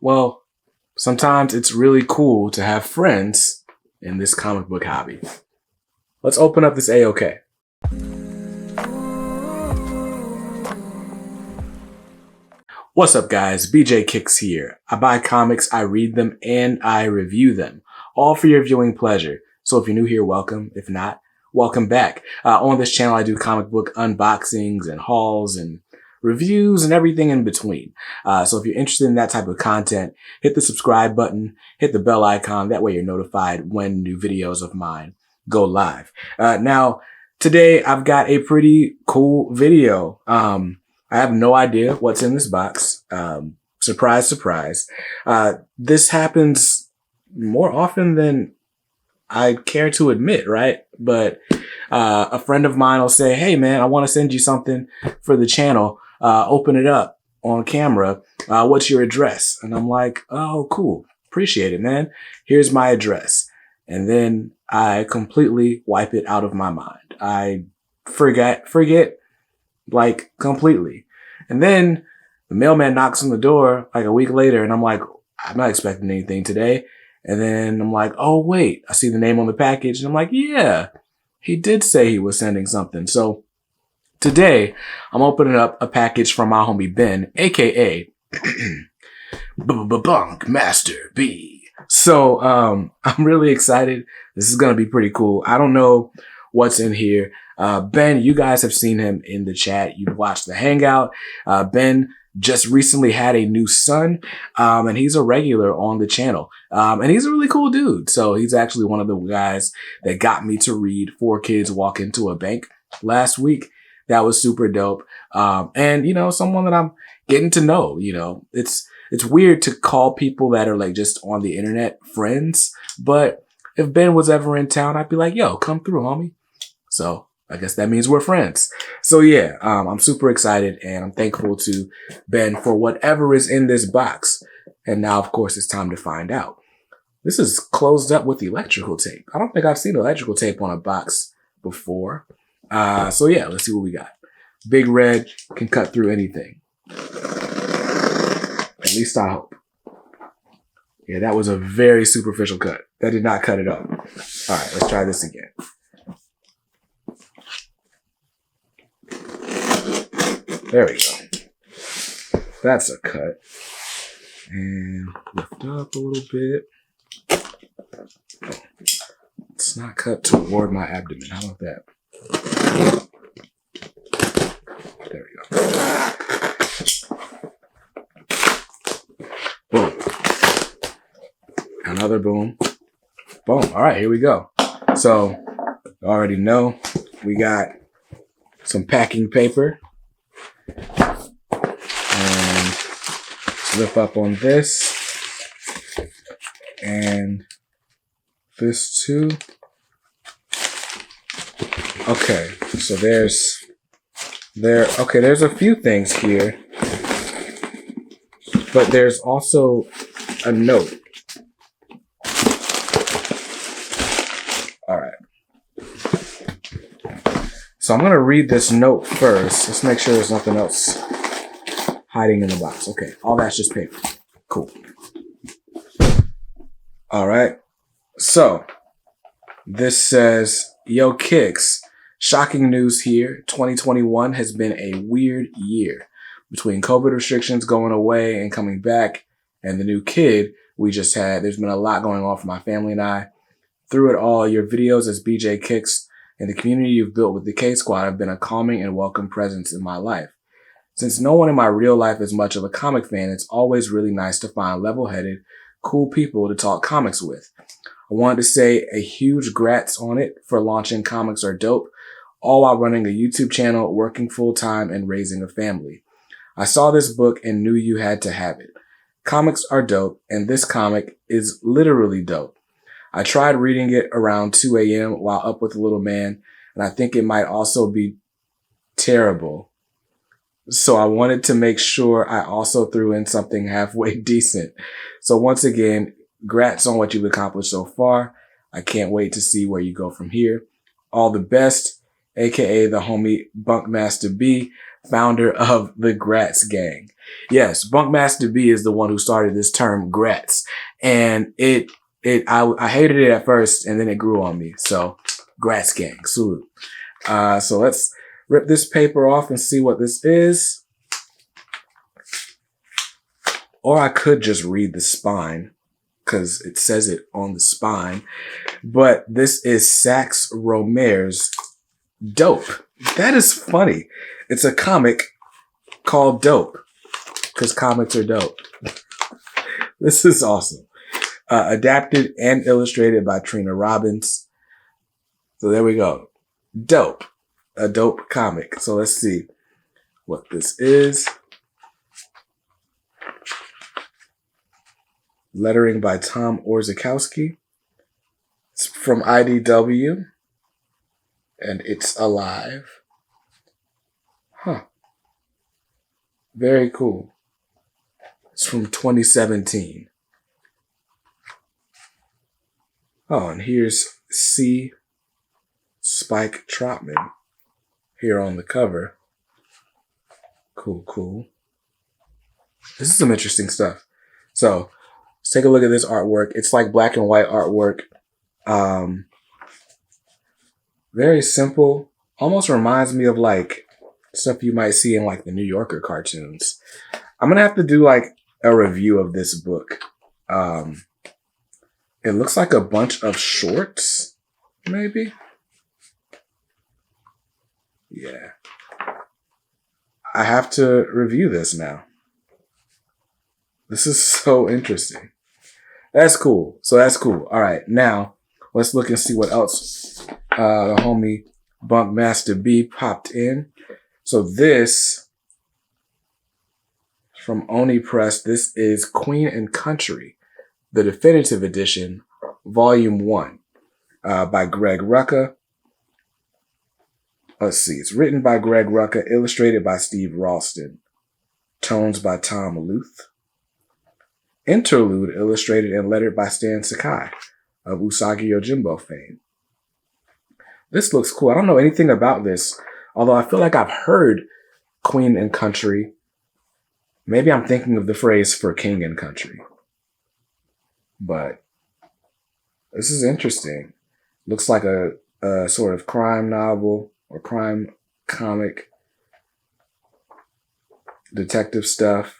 Well, sometimes it's really cool to have friends in this comic book hobby. Let's open up this A-OK. What's up, guys? BJ Kicks here. I buy comics, I read them, and I review them, all for your viewing pleasure. So if you're new here, welcome. If not, welcome back. On this channel, I do comic book unboxings and hauls and reviews and everything in between. So if you're interested in that type of content, hit the subscribe button, hit the bell icon. That way you're notified when new videos of mine go live. Now, today I've got a pretty cool video. I have no idea what's in this box. Surprise, surprise. This happens more often than I care to admit, right? But a friend of mine will say, hey man, I want to send you something for the channel. Open it up on camera. What's your address? And I'm like, oh, cool. Appreciate it, man. Here's my address. And then I completely wipe it out of my mind. I forget like completely. And then the mailman knocks on the door like a week later and I'm like, I'm not expecting anything today. And then I'm like, oh wait, I see the name on the package and I'm like, yeah, he did say he was sending something. So today I'm opening up a package from my homie Ben, aka Bunk Master B. So I'm really excited. This is gonna be pretty cool. I don't know what's in here. Ben, you guys have seen him in the chat. You've watched the Hangout. Ben just recently had a new son, and he's a regular on the channel. And he's a really cool dude. So he's actually one of the guys that got me to read Four Kids Walk Into a Bank last week. That was super dope. And, you know, someone that I'm getting to know, you know, it's weird to call people that are like just on the internet friends. But if Ben was ever in town, I'd be like, yo, come through, homie. So I guess that means we're friends. So yeah, I'm super excited and I'm thankful to Ben for whatever is in this box. And now, of course, it's time to find out. This is closed up with electrical tape. I don't think I've seen electrical tape on a box before. So yeah, let's see what we got. Big Red can cut through anything. At least I hope. Yeah, that was a very superficial cut. That did not cut it up. All right, let's try this again. There we go. That's a cut. And lift up a little bit. It's not cut toward my abdomen. How about that? There we go. Boom. Another boom. Boom. All right, here we go. So, you already know we got some packing paper. And flip up on this. And this too. Okay, so there's a few things here. But there's also a note. All right. So I'm going to read this note first. Let's make sure there's nothing else hiding in the box. Okay, all that's just paper. Cool. All right. So this says, yo, Kicks, shocking news here. 2021 has been a weird year. Between COVID restrictions going away and coming back and the new kid we just had, there's been a lot going on for my family and I. Through it all, your videos as BJ Kicks and the community you've built with the K-Squad have been a calming and welcome presence in my life. Since no one in my real life is much of a comic fan, it's always really nice to find level-headed, cool people to talk comics with. I wanted to say a huge grats on it for launching Comics Are Dope, all while running a YouTube channel, working full-time, and raising a family. I saw this book and knew you had to have it. Comics are dope, and this comic is literally dope. I tried reading it around 2 a.m. while up with a little man, and I think it might also be terrible. So I wanted to make sure I also threw in something halfway decent. So once again, grats on what you've accomplished so far. I can't wait to see where you go from here. All the best, aka the homie Bunkmaster B. founder of the Gratz Gang. Yes, Bunkmaster B is the one who started this term Gratz. And I hated it at first and then it grew on me. So Gratz Gang, salute. So let's rip this paper off and see what this is. Or I could just read the spine because it says it on the spine. But this is Sax Rohmer's Dope. That is funny. It's a comic called Dope because comics are dope. This is awesome. Adapted and illustrated by Trina Robbins. So there we go. Dope. A dope comic. So let's see what this is. Lettering by Tom Orzechowski. It's from IDW. And it's alive. Huh. Very cool. It's from 2017. Oh, and here's C. Spike Trotman here on the cover. Cool, cool. This is some interesting stuff. So let's take a look at this artwork. It's like black and white artwork. Very simple. Almost reminds me of like stuff you might see in like the New Yorker cartoons. I'm gonna have to do like a review of this book. It looks like a bunch of shorts, maybe. Yeah. I have to review this now. This is so interesting. That's cool. So that's cool. All right. Now let's look and see what else the homie Bunkmaster B popped in. So this from Oni Press. This is Queen and Country, the definitive edition, volume 1, by Greg Rucka. Let's see. It's written by Greg Rucka, illustrated by Steve Ralston, tones by Tom Luth. Interlude illustrated and lettered by Stan Sakai of Usagi Yojimbo fame. This looks cool. I don't know anything about this, although I feel like I've heard Queen and Country. Maybe I'm thinking of the phrase for King and Country. But this is interesting. Looks like a sort of crime novel or crime comic, detective stuff,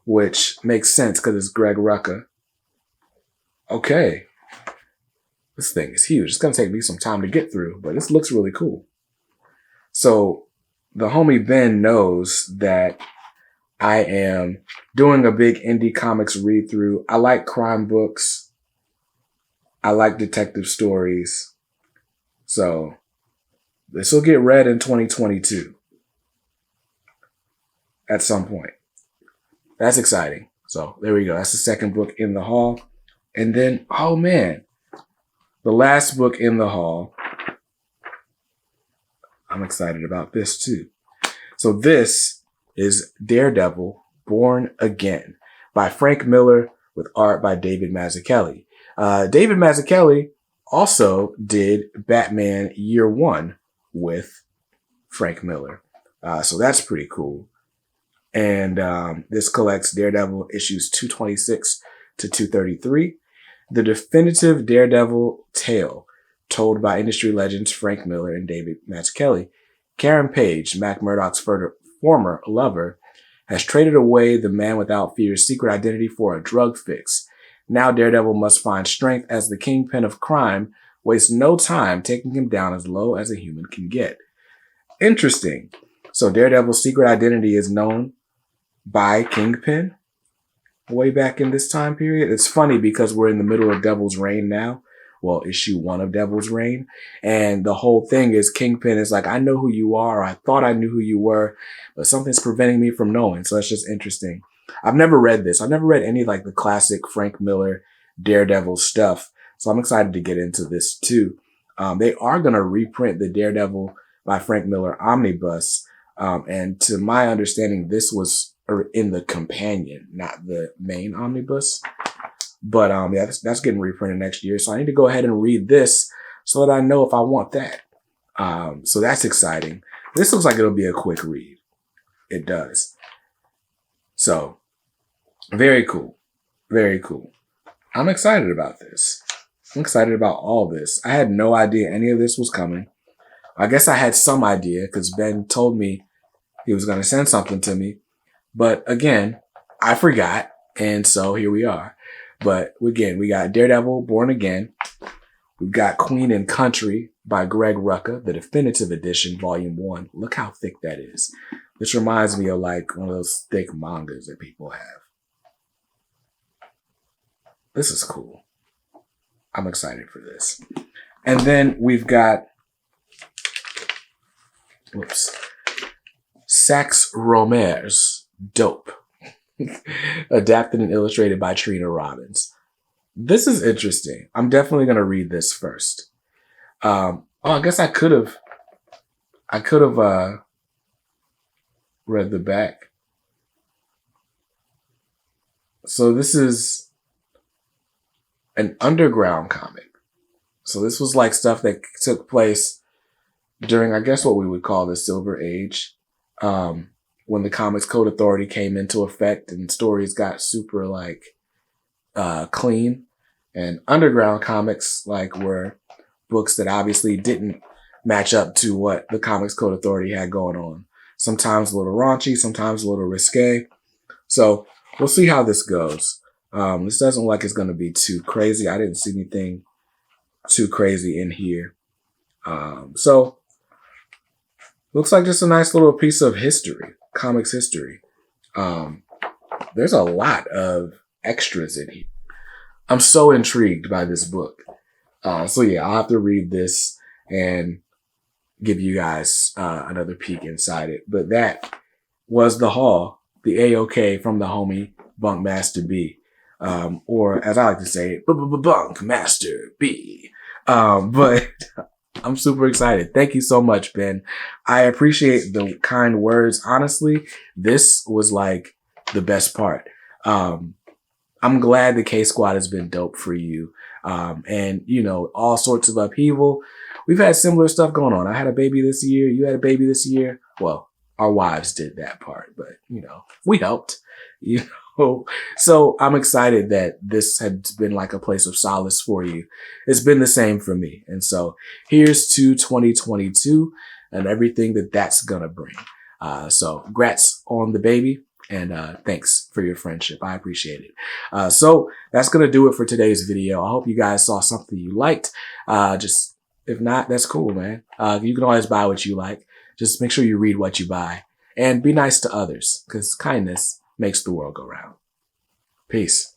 which makes sense because it's Greg Rucka. Okay. This thing is huge. It's going to take me some time to get through, but this looks really cool. So the homie Ben knows that I am doing a big indie comics read through. I like crime books. I like detective stories. So this will get read in 2022 at some point. That's exciting. So there we go. That's the second book in the haul. And then, oh man, the last book in the haul. I'm excited about this too. So this is Daredevil Born Again by Frank Miller with art by David Mazzucchelli. David Mazzucchelli also did Batman Year One with Frank Miller. So that's pretty cool. And this collects Daredevil issues 226 to 233. The definitive Daredevil tale told by industry legends Frank Miller and David Mazzucchelli. Karen Page, Mac Murdock's former lover, has traded away the man without fear's secret identity for a drug fix. Now Daredevil must find strength as the kingpin of crime wastes no time taking him down as low as a human can get. Interesting. So Daredevil's secret identity is known by Kingpin way back in this time period. It's funny because we're in the middle of Devil's Reign now. Well, issue 1 of Devil's Reign. And the whole thing is Kingpin is like, I know who you are. I thought I knew who you were, but something's preventing me from knowing. So that's just interesting. I've never read this. I've never read any like the classic Frank Miller Daredevil stuff. So I'm excited to get into this too. They are going to reprint the Daredevil by Frank Miller omnibus. And to my understanding, this was in the companion, not the main omnibus. But yeah, that's getting reprinted next year. So I need to go ahead and read this so that I know if I want that. So that's exciting. This looks like it'll be a quick read. it does. So very cool. Very cool. I'm excited about this. I'm excited about all this. I had no idea any of this was coming. I guess I had some idea because Ben told me he was going to send something to me. But again, I forgot. And so here we are. But again, we got Daredevil Born Again. We've got Queen and Country by Greg Rucka, the definitive edition, volume 1. Look how thick that is. This reminds me of like one of those thick mangas that people have. This is cool. I'm excited for this. And then we've got, Sax Rohmer's Dope. Adapted and illustrated by Trina Robbins. This is interesting. I'm definitely going to read this first. I guess I could have read the back. So this is an underground comic. So this was like stuff that took place during, I guess, what we would call the Silver Age. When the Comics Code Authority came into effect and stories got super like clean, and underground comics like were books that obviously didn't match up to what the Comics Code Authority had going on. Sometimes a little raunchy, sometimes a little risque. So we'll see how this goes. This doesn't look like it's going to be too crazy. I didn't see anything too crazy in here. So looks like just a nice little piece of history. Comics history. There's a lot of extras in here. I'm so intrigued by this book. So yeah, I'll have to read this and give you guys another peek inside it. But that was the haul, the AOK from the homie Bunkmaster B. Or as I like to say, Bunkmaster B. But I'm super excited. Thank you so much, Ben. I appreciate the kind words. Honestly, this was like the best part. I'm glad the K-Squad has been dope for you. And, you know, all sorts of upheaval. We've had similar stuff going on. I had a baby this year. You had a baby this year. Well, our wives did that part, but, you know, we helped. You know, so I'm excited that this has been like a place of solace for you. It's been the same for me. And so here's to 2022 and everything that that's going to bring. So congrats on the baby and thanks for your friendship. I appreciate it. So that's going to do it for today's video. I hope you guys saw something you liked. Just if not, that's cool, man. You can always buy what you like. Just make sure you read what you buy and be nice to others because kindness makes the world go round. Peace.